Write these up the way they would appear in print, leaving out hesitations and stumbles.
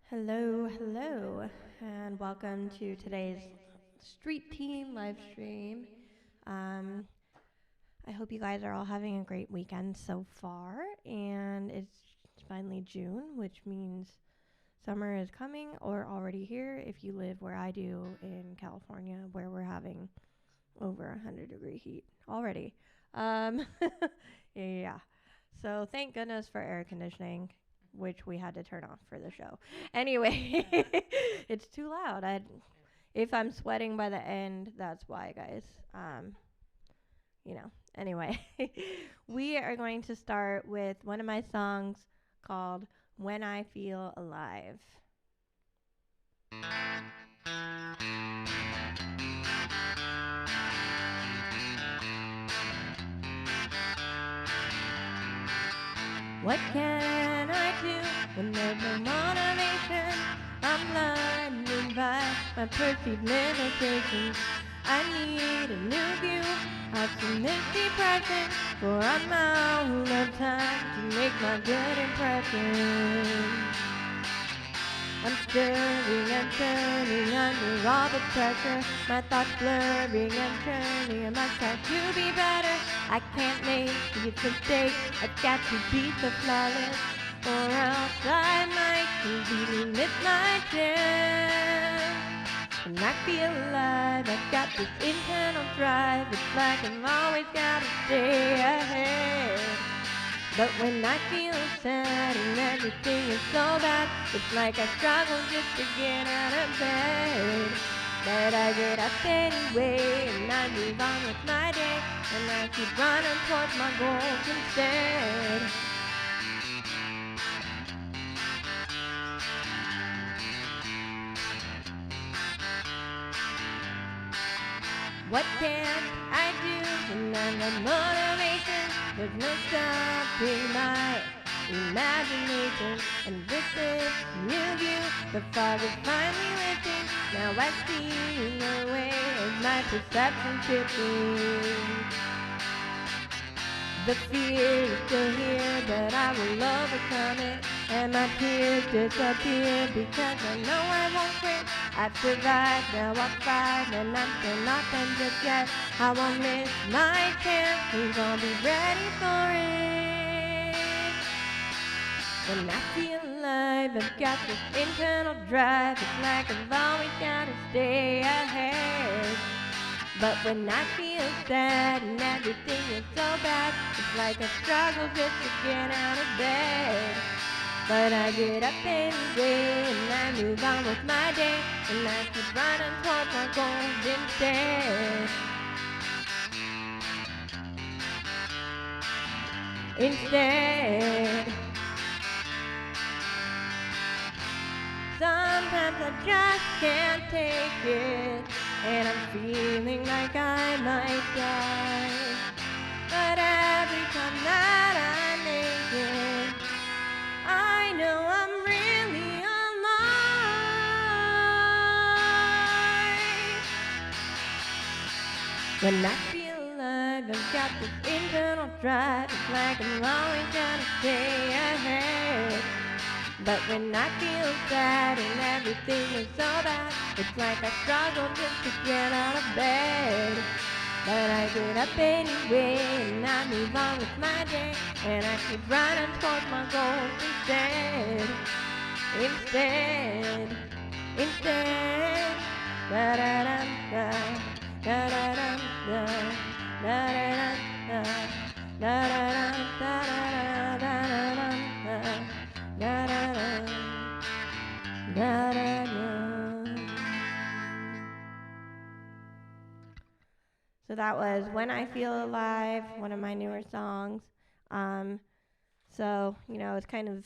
Hello, and welcome to today's Street Team live stream. Um, I hope you guys are all having a great weekend so far, and it's finally June, which means summer is coming or already here if you live where I do in California, where we're having over 100-degree heat already. Um, yeah. So thank goodness for air conditioning, which we had to turn off for the show. Anyway, it's too loud. If I'm sweating by the end, that's why, guys. You know. Anyway, we are going to start with one of my songs called "When I Feel Alive." What can I do when there's no motivation? I'm blinded by my perceived limitations. I need a new view out from this depression, for I'm out of time to make my good impression. I'm stirring and turning under all the pressure. My thoughts blurring and turning. I must try to be better. I can't make these mistakes. I've got to beat the flawless, or else I might completely miss my chance. When I feel alive, I've got this internal drive. It's like I've always got to stay ahead. But when I feel sad and everything is so bad, it's like I struggle just to get out of bed. But I get up anyway, and I move on with my day, and I keep running towards my goals instead. What can I do when I'm the motivation? There's no stopping my imagination. And with this new view, the fog is finally lifting. Now I see the way of my perception shifting. The fear is still here, but I will overcome it. And my tears disappear because I know I won't quit. I've survived, now I'll thrive, and I'm still not done just yet. I won't miss my chance, please I'll be ready for it. When I feel alive, I've got this internal drive. It's like I've always got to stay ahead. But when I feel sad and everything is so bad, it's like I struggle just to get out of bed. But I get up anyway, and I move on with my day, and I keep running towards my goals instead. Sometimes I just can't take it, and I'm feeling like I might die. But every time that I make it, I know I'm really alive. When I feel alive, I've got this internal drive. It's like I'm always gonna stay ahead. But when I feel sad and everything is so bad, it's like I struggle just to get out of bed. But I get up anyway, and I move on with my day, and I keep running towards my goals instead. Da da da da, da da da da, da da da da, da da da da da da. Da, da, da, da, da, da. So that was When I Feel Alive, one of my newer songs. So, it's kind of,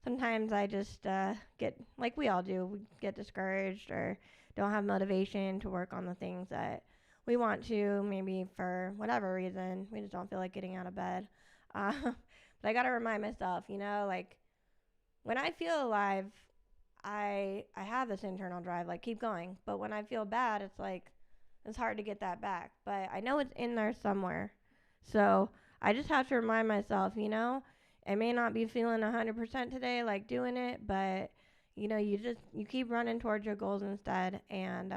sometimes I just get, like we all do, we get discouraged or don't have motivation to work on the things that we want to, maybe for whatever reason. We just don't feel like getting out of bed. But I got to remind myself, like, when I feel alive, I have this internal drive, like keep going. But when I feel bad, it's like it's hard to get that back. But I know it's in there somewhere. So I just have to remind myself, I may not be feeling 100% today, like doing it, but you keep running towards your goals instead, and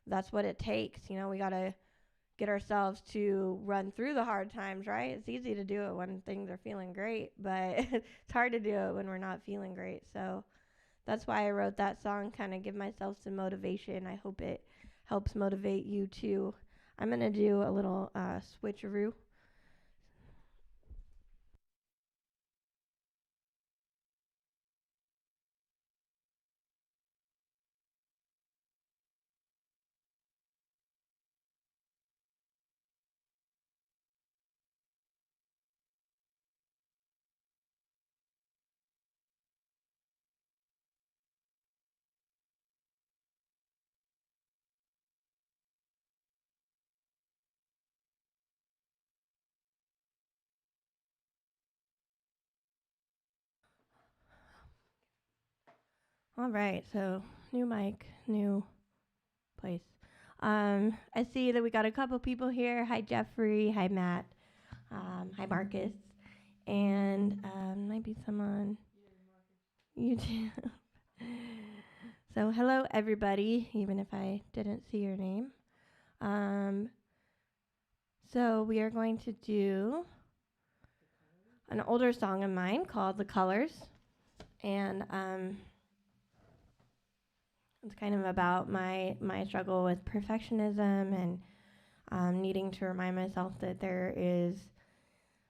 that's what it takes. We gotta get ourselves to run through the hard times, right? It's easy to do it when things are feeling great, but it's hard to do it when we're not feeling great. So that's why I wrote that song, kind of give myself some motivation. I hope it helps motivate you too. I'm gonna do a little switcheroo. All right, so new mic, new place. I see that we got a couple people here. Hi, Jeffrey. Hi, Matt. Hi, Marcus. And might be some on YouTube. So hello, everybody, even if I didn't see your name. So we are going to do an older song of mine called The Colors. And it's kind of about my struggle with perfectionism and needing to remind myself that there is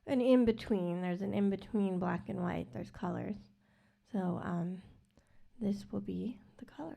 an in-between. There's an in-between black and white. There's colors. So this will be The Colors.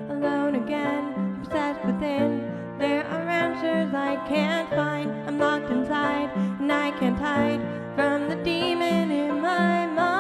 Alone again, obsessed within. There are answers I can't find. I'm locked inside, and I can't hide from the demon in my mind.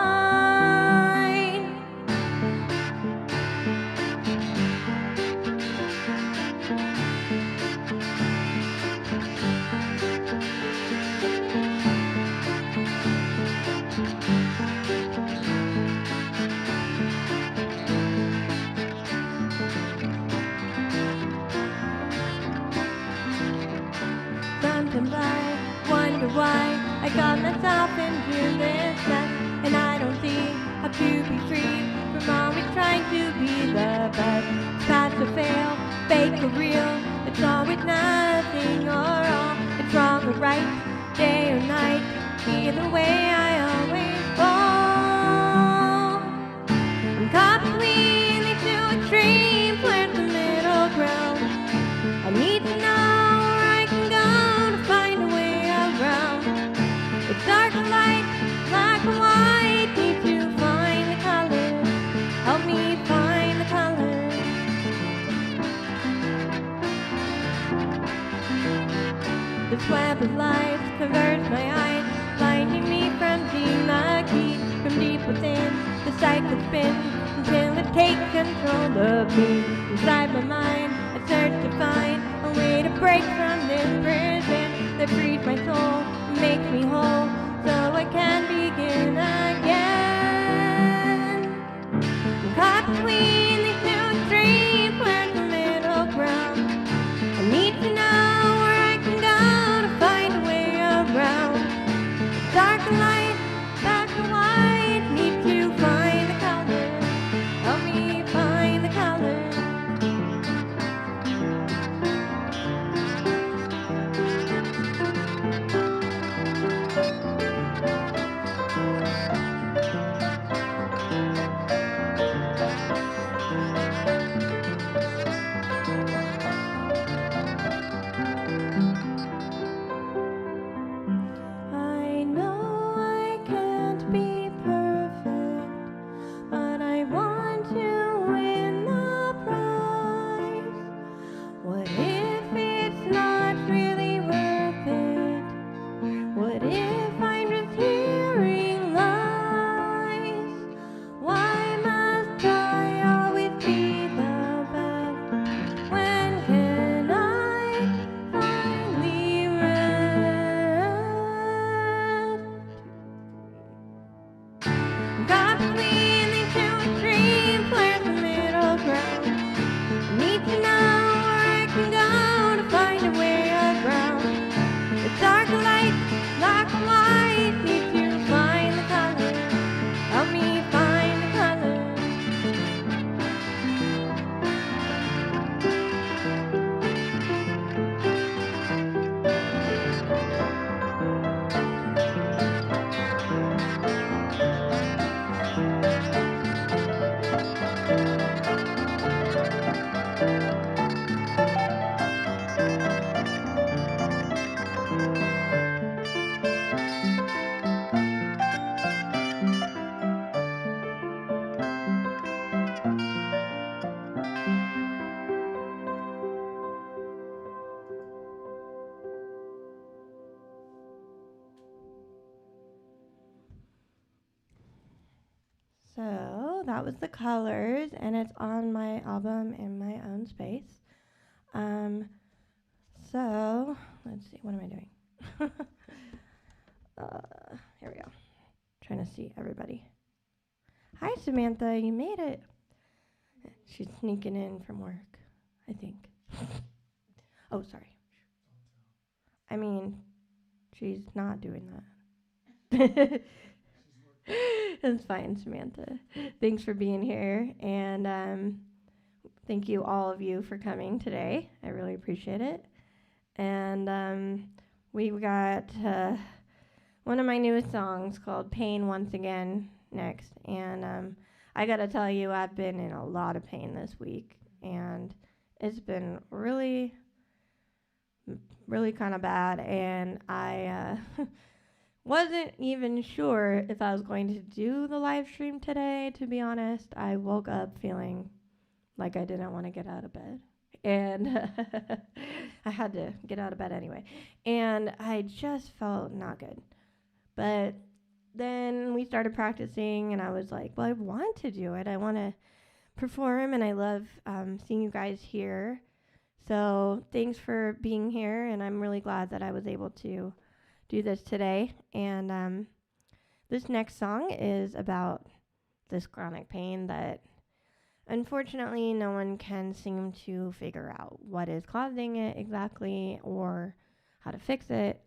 Sometimes I wonder why I got myself into this mess, and I don't see how to be free from always trying to be the best. Pass or fail, fake or real, it's always nothing or all. It's wrong or right, day or night, either way I always fall. I'm caught between these two extremes, where's the middle ground? I need to know where I can go to find a way around. It's dark and light, black and white, need to find the colors. Help me find the colors. This web of light covers my eyes, blinding me from seeing the key. From deep within, the cycle spins until it takes control of me. Inside my mind, I search to find a way to break from this prison that frees my soul and makes me whole, so I can begin again. I'm caught between these two extremes, where's the middle ground? I need to know where I can go to find a way around. Dark and light, black and white, need to find the colors. Help me find the colors. I know I can't be perfect, but I want to win the prize. What if it's not really worth it? What if I'm just hearing lies? Why must I always be the best? When can I finally rest? So that was The Colors, and it's on my album In My Own Space. So let's see, what am I doing? Here we go. Trying to see everybody. Hi, Samantha, you made it. She's sneaking in from work, I think. Oh, sorry. I mean, she's not doing that. It's fine, Samantha. Thanks for being here, and thank you, all of you, for coming today. I really appreciate it. And we got one of my newest songs called Pain Once Again next. And I got to tell you, I've been in a lot of pain this week, and it's been really, really kind of bad. And I wasn't even sure if I was going to do the live stream today, to be honest. I woke up feeling like I didn't want to get out of bed. And I had to get out of bed anyway. And I just felt not good. But then we started practicing, and I was like, well, I want to do it. I want to perform, and I love seeing you guys here. So thanks for being here, and I'm really glad that I was able to do this today. And this next song is about this chronic pain that unfortunately no one can seem to figure out what is causing it exactly or how to fix it.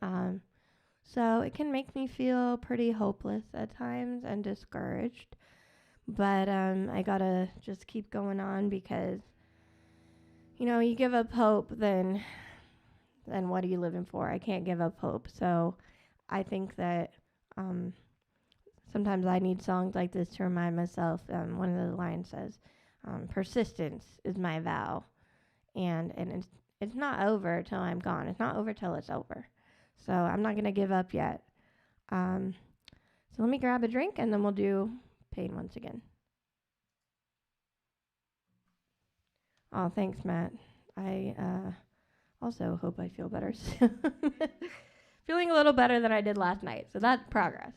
So it can make me feel pretty hopeless at times and discouraged. But I gotta just keep going on, because, you know, you give up hope, then what are you living for? I can't give up hope. So I think that sometimes I need songs like this to remind myself. One of the lines says, persistence is my vow. And it's not over till I'm gone. It's not over till it's over. So I'm not going to give up yet. So let me grab a drink, and then we'll do Pain Once Again. Oh, thanks, Matt. I also hope I feel better soon. Feeling a little better than I did last night, so that's progress.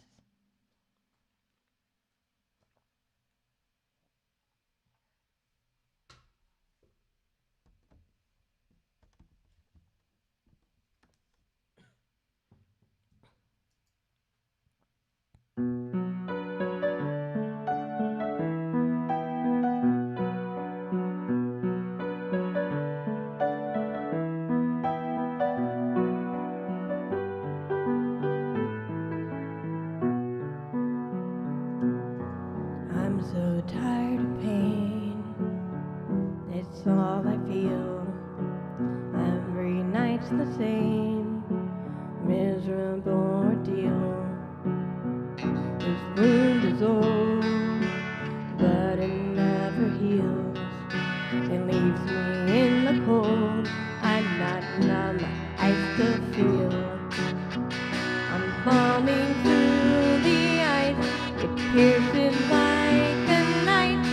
I'm so tired of pain. It's all I feel. Every night's the same miserable ordeal. This wound is old, but it never heals. It leaves me in the cold. I'm not numb, I still feel. I'm falling through the ice. It pierces like a knife.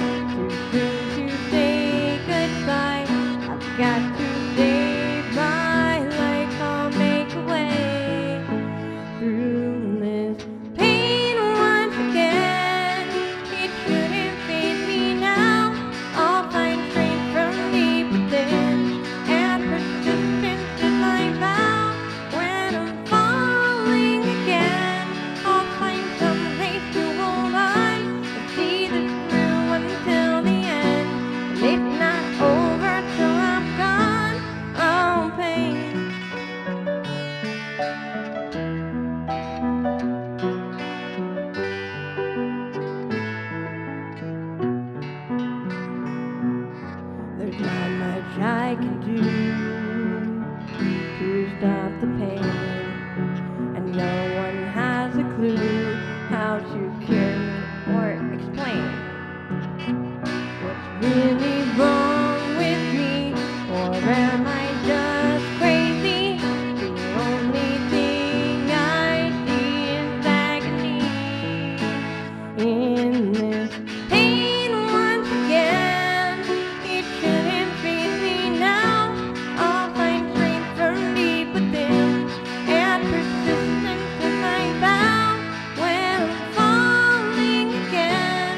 Too soon to say goodbye. I've got to stay by, like I'll make a way through this pain once again. It shouldn't face me now. I'll find strength from deep within, and persistence is my vow. When I'm falling again, I'll find some place to hold on and see this through until the end. And it's not over till I'm gone. Oh, pain. There's not much I can do to stop the pain, and no one has a clue how to cure me or explain what's really wrong with me, or am I just crazy? The only thing I see is agony in this pain once again. It shouldn't face me now. I'll find strength from deep within, and persistence is my vow. When I'm falling again,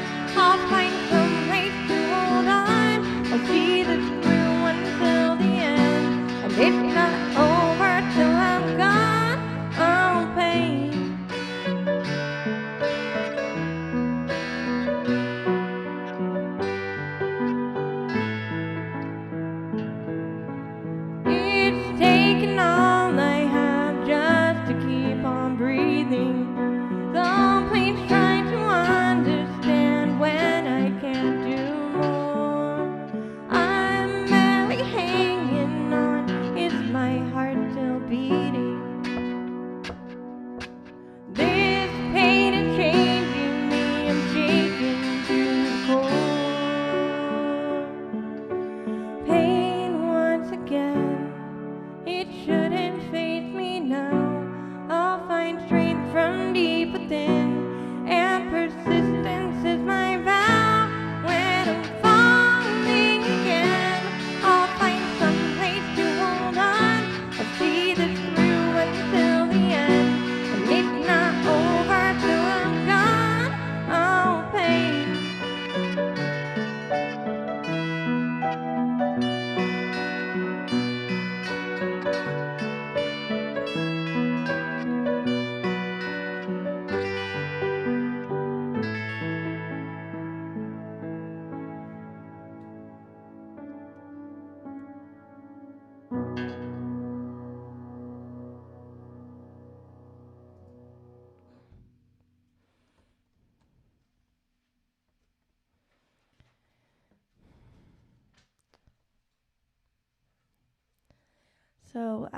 So,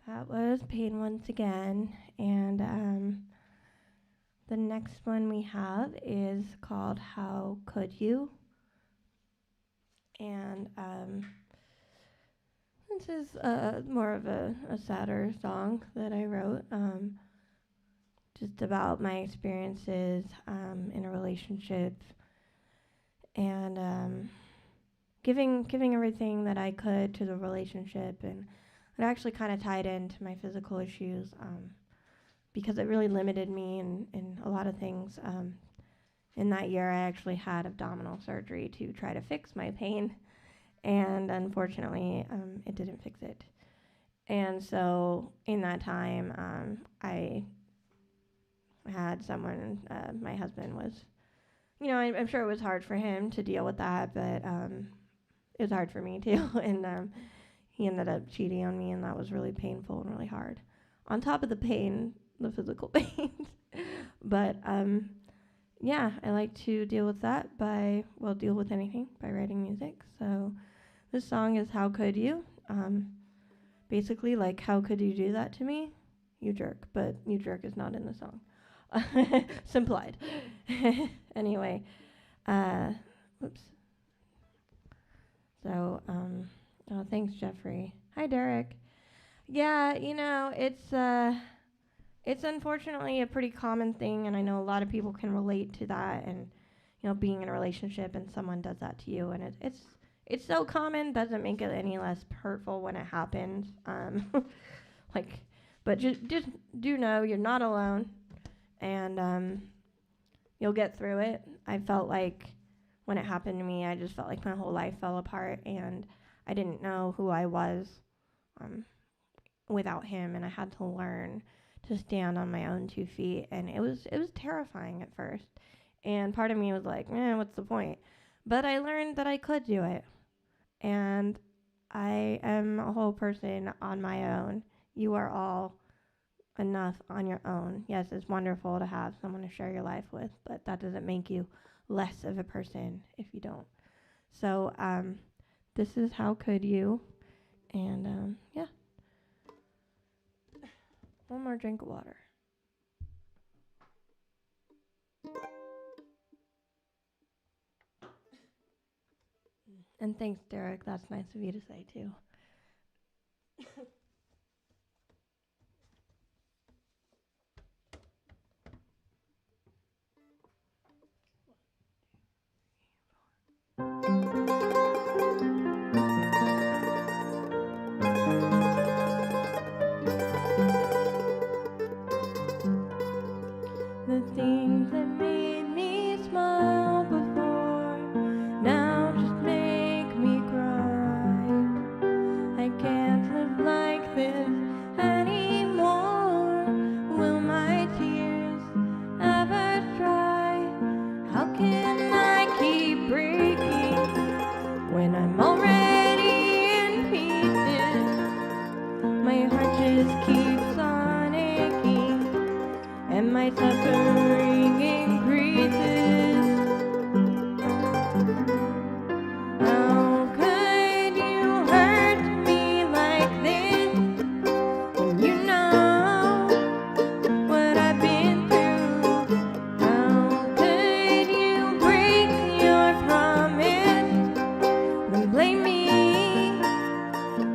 that was Pain once again, and the next one we have is called How Could You? And this is more of a sadder song that I wrote, just about my experiences in a relationship, and giving everything that I could to the relationship, and it actually kind of tied into my physical issues, because it really limited me in a lot of things. In that year, I actually had abdominal surgery to try to fix my pain, and unfortunately, it didn't fix it. And so in that time, I had someone, my husband was, I'm sure it was hard for him to deal with that, but it was hard for me too. And he ended up cheating on me, and that was really painful and really hard. On top of the pain, the physical pain. But yeah, I like to deal with that deal with anything by writing music. So this song is How Could You? Basically, like, how could you do that to me? You jerk, but you jerk is not in the song. Simplified. Anyway, whoops. So, thanks, Jeffrey. Hi, Derek. Yeah, it's unfortunately a pretty common thing, and I know a lot of people can relate to that, and, being in a relationship and someone does that to you, and it's so common, doesn't make it any less hurtful when it happens. But just do know you're not alone, and you'll get through it. I felt like when it happened to me, I just felt like my whole life fell apart, and I didn't know who I was without him, and I had to learn to stand on my own 2 feet, and it was terrifying at first, and part of me was like, what's the point? But I learned that I could do it, and I am a whole person on my own. You are all enough on your own. Yes, it's wonderful to have someone to share your life with, but that doesn't make you less of a person if you don't. So this is How Could You? And yeah. One more drink of water. And thanks, Derek. That's nice of you to say, too. The things that made me smile before now just make me cry. I can't live like this anymore. Will my tears ever dry? How can I keep breaking when I'm already in pieces? My heart just keeps on aching, and my suffering increases. How could you hurt me like this when you know what I've been through? How could you break your promise and blame me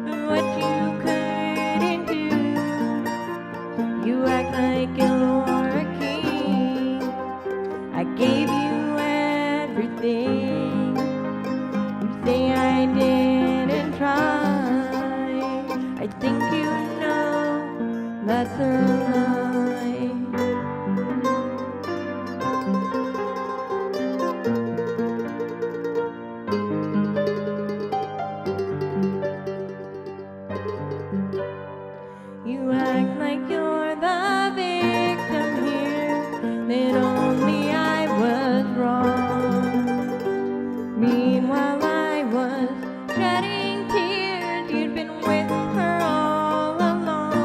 for what you couldn't do? You act like you're a king. I gave you everything. You say I didn't try. I think you know that's a lie. You act like you're the victim here, that only I was wrong. Meanwhile, I was shedding tears. You'd been with her all along.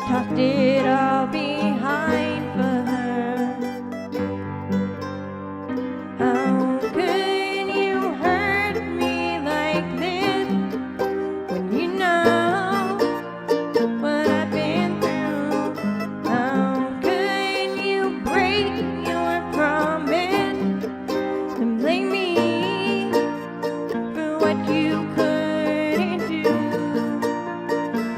tossed it all behind for her. How could you hurt me like this when you know what I've been through? How could you break your promise and blame me for what you couldn't do?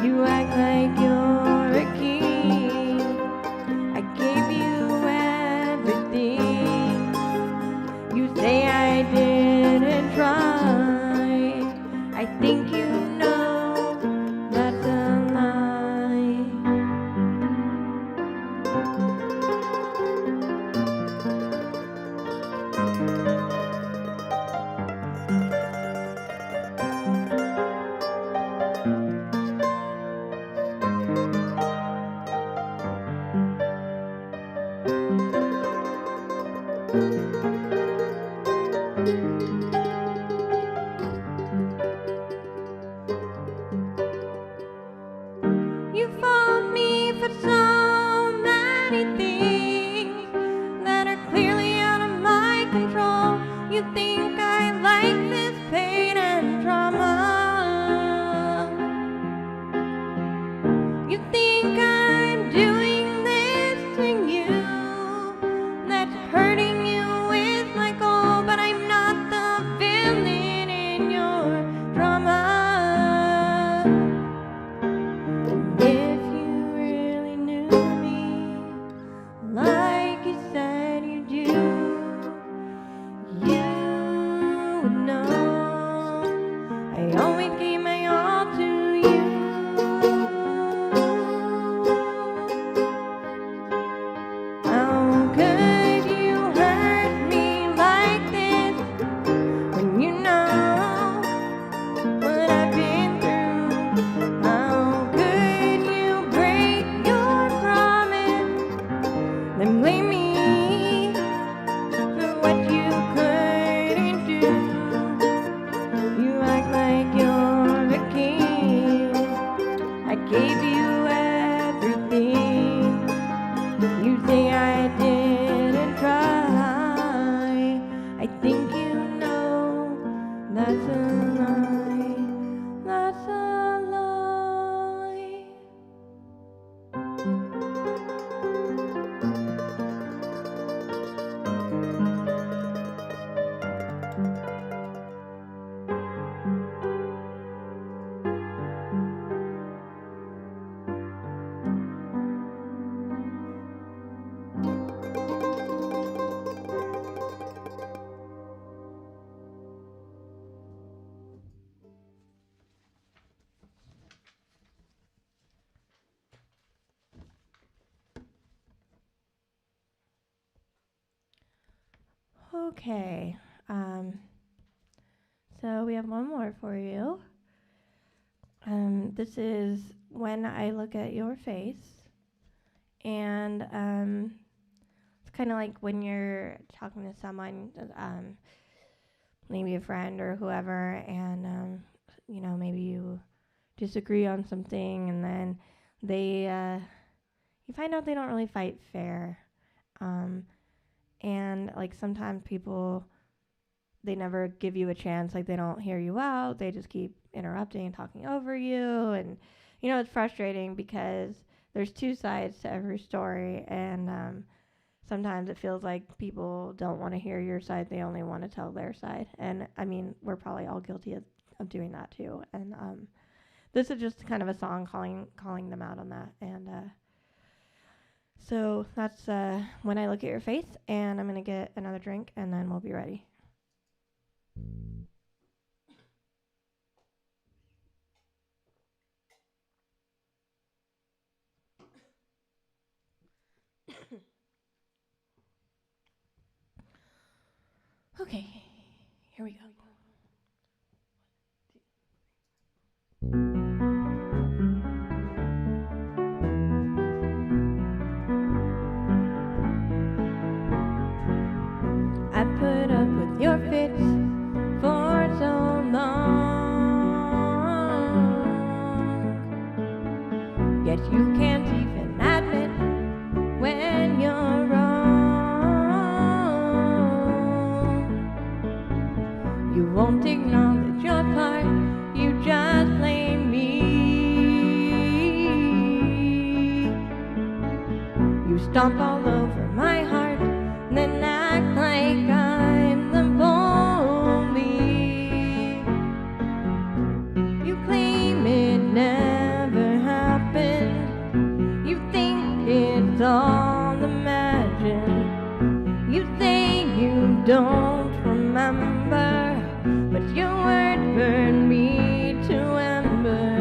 You act like you're a king. I gave you everything. You say I didn't try. I think you know that's a lie. You fault me for so many things that are clearly out of my control. You think I like this pain and trauma. You think I'm doing this to you, that's hurting you with my goal, but I'm not the villain in your drama. If you really knew me like you said you do, you would know I always gave my all to you. How could you hurt me like this when you know what I've been through? How could you break your promise, then blame me for what you couldn't do? You act like you're a king. I gave you everything. You say I didn't try. I think you know that's a lie. That's a lie. Okay, so we have one more for you. This is When I Look at Your Face, and it's kind of like when you're talking to someone, maybe a friend or whoever, and maybe you disagree on something, and then you find out they don't really fight fair, and like sometimes people, they never give you a chance, like they don't hear you out, they just keep interrupting and talking over you, and it's frustrating because there's two sides to every story, and sometimes it feels like people don't want to hear your side, they only want to tell their side, and I mean, we're probably all guilty of doing that too, and this is just kind of a song calling them out on that, and so that's When I Look at Your Face, and I'm going to get another drink, and then we'll be ready. Okay, here we go. I put up with your fits for so long. yet you can't even admit when you're wrong. You won't acknowledge your part, you just blame me. You stomp all over my heart, then act like I'm the bully. You claim it never happened, you think it's all imagined. You say you don't remember, but your words burn me to ember.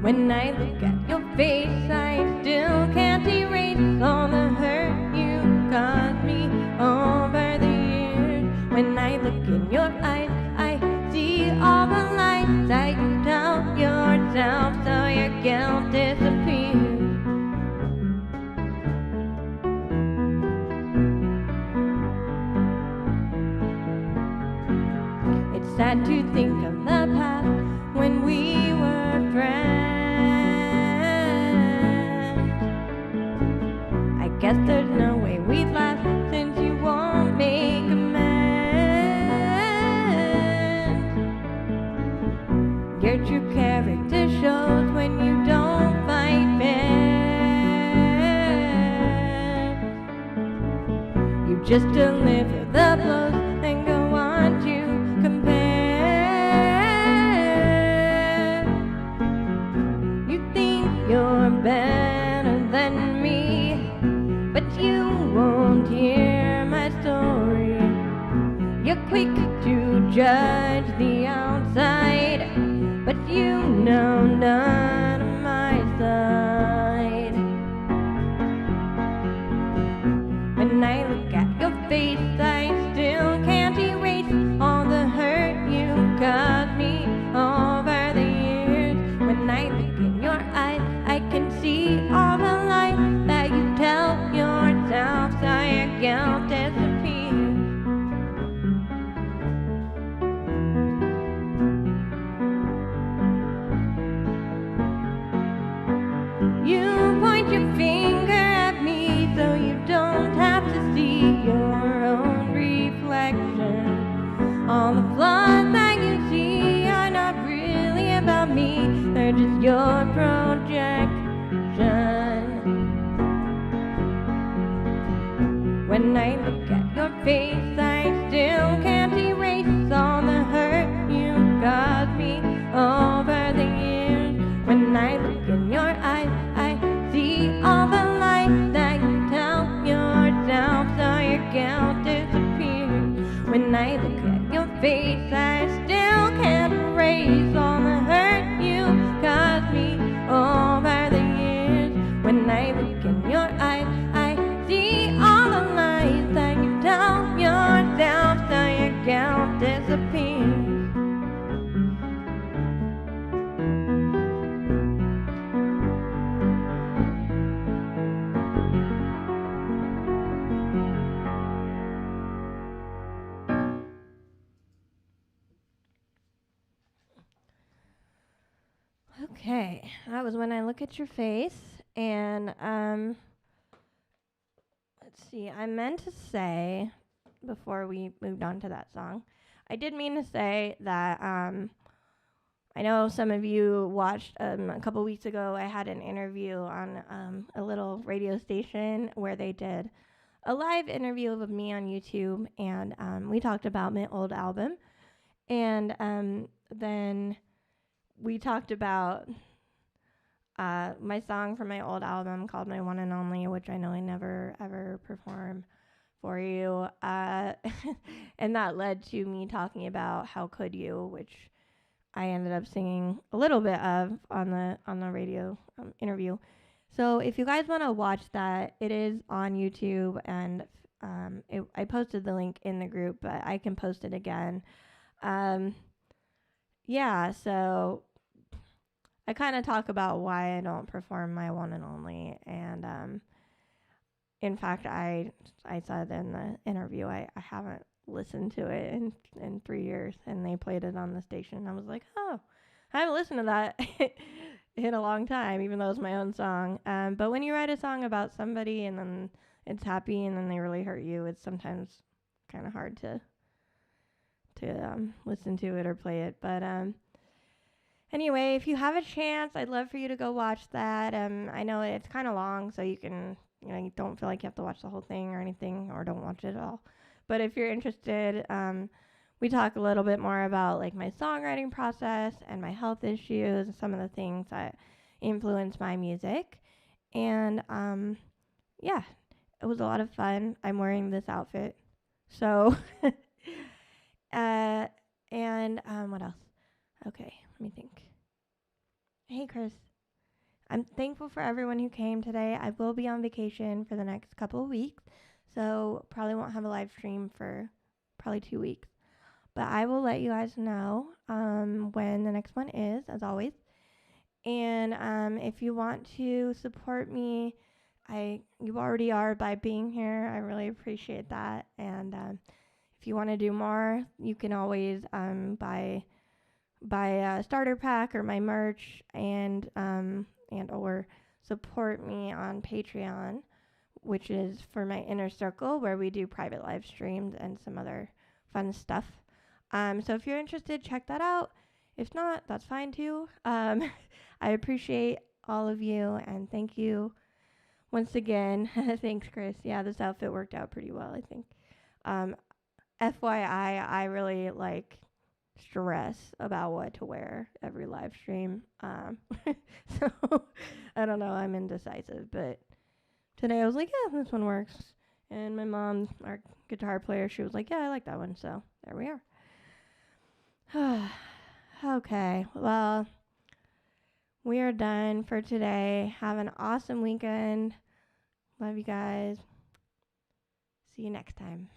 When I look at your face, I still can't erase all the hurt you caused me over the years. When I look in your eyes, I see all the lies that you tell yourself, so your guilt disappears. It's sad to think of the past when we were friends. I guess there's no way we'd last since you won't make amends. Your true character shows when you don't fight fair. You just deliver the blows and go on to compare. You think you're better than me, but you won't hear my story. You're quick to judge the outside, but you know none of my side. When I look at your face, I still can't erase all the hurt you caused me over the years. When I look in your eyes, I can see all the lies that you tell yourself, so your guilt disappears. You point your finger at me so you don't have to see your own reflection. All the flaws that you see are not really about me, they're just your projection. When I look at your face, I still can't erase all the hurt you caused me over the years. When I look in your eyes, I see all the lies that you tell yourself, so your guilt disappears. When I look at your face, I still can't erase all the hurt you caused me over the years. When I look in your eyes, I see all the lies that you tell yourself, so your guilt disappears. Okay, that was When I Look at Your Face, and let's see, I meant to say, before we moved on to that song, I did mean to say that I know some of you watched a couple weeks ago, I had an interview on a little radio station where they did a live interview of me on YouTube, and we talked about my old album, and then we talked about my song from my old album called My One and Only, which I know I never ever perform for you. And that led to me talking about How Could You, which I ended up singing a little bit of on the radio interview. So if you guys want to watch that, it is on YouTube, and I posted the link in the group, but I can post it again. Yeah, so I kind of talk about why I don't perform My One and Only, and in fact, I said in the interview I haven't listened to it in 3 years, and they played it on the station. I was like, oh, I haven't listened to that in a long time, even though it's my own song. But when you write a song about somebody and then it's happy and then they really hurt you, it's sometimes kind of hard to listen to it or play it. But anyway, if you have a chance, I'd love for you to go watch that. I know it's kind of long, so you can, you don't feel like you have to watch the whole thing or anything, or don't watch it at all. But if you're interested, we talk a little bit more about like my songwriting process and my health issues and some of the things that influence my music. And yeah, it was a lot of fun. I'm wearing this outfit. So, and what else? Okay, let me think. Hey, Chris. I'm thankful for everyone who came today. I will be on vacation for the next couple of weeks, so probably won't have a live stream for probably 2 weeks. But I will let you guys know when the next one is, as always. And if you want to support me, you already are by being here. I really appreciate that. And if you want to do more, you can always buy a starter pack or my merch, and or support me on Patreon, which is for my inner circle, where we do private live streams and some other fun stuff. So if you're interested, check that out. If not, that's fine too. I appreciate all of you, and thank you once again. Thanks, Chris. Yeah, this outfit worked out pretty well, I think. FYI, I really stress about what to wear every live stream. So I don't know, I'm indecisive, but today I was like, yeah, this one works. And my mom, our guitar player, she was like, yeah, I like that one. So there we are. Okay, well, we are done for today. Have an awesome weekend. Love you guys. See you next time.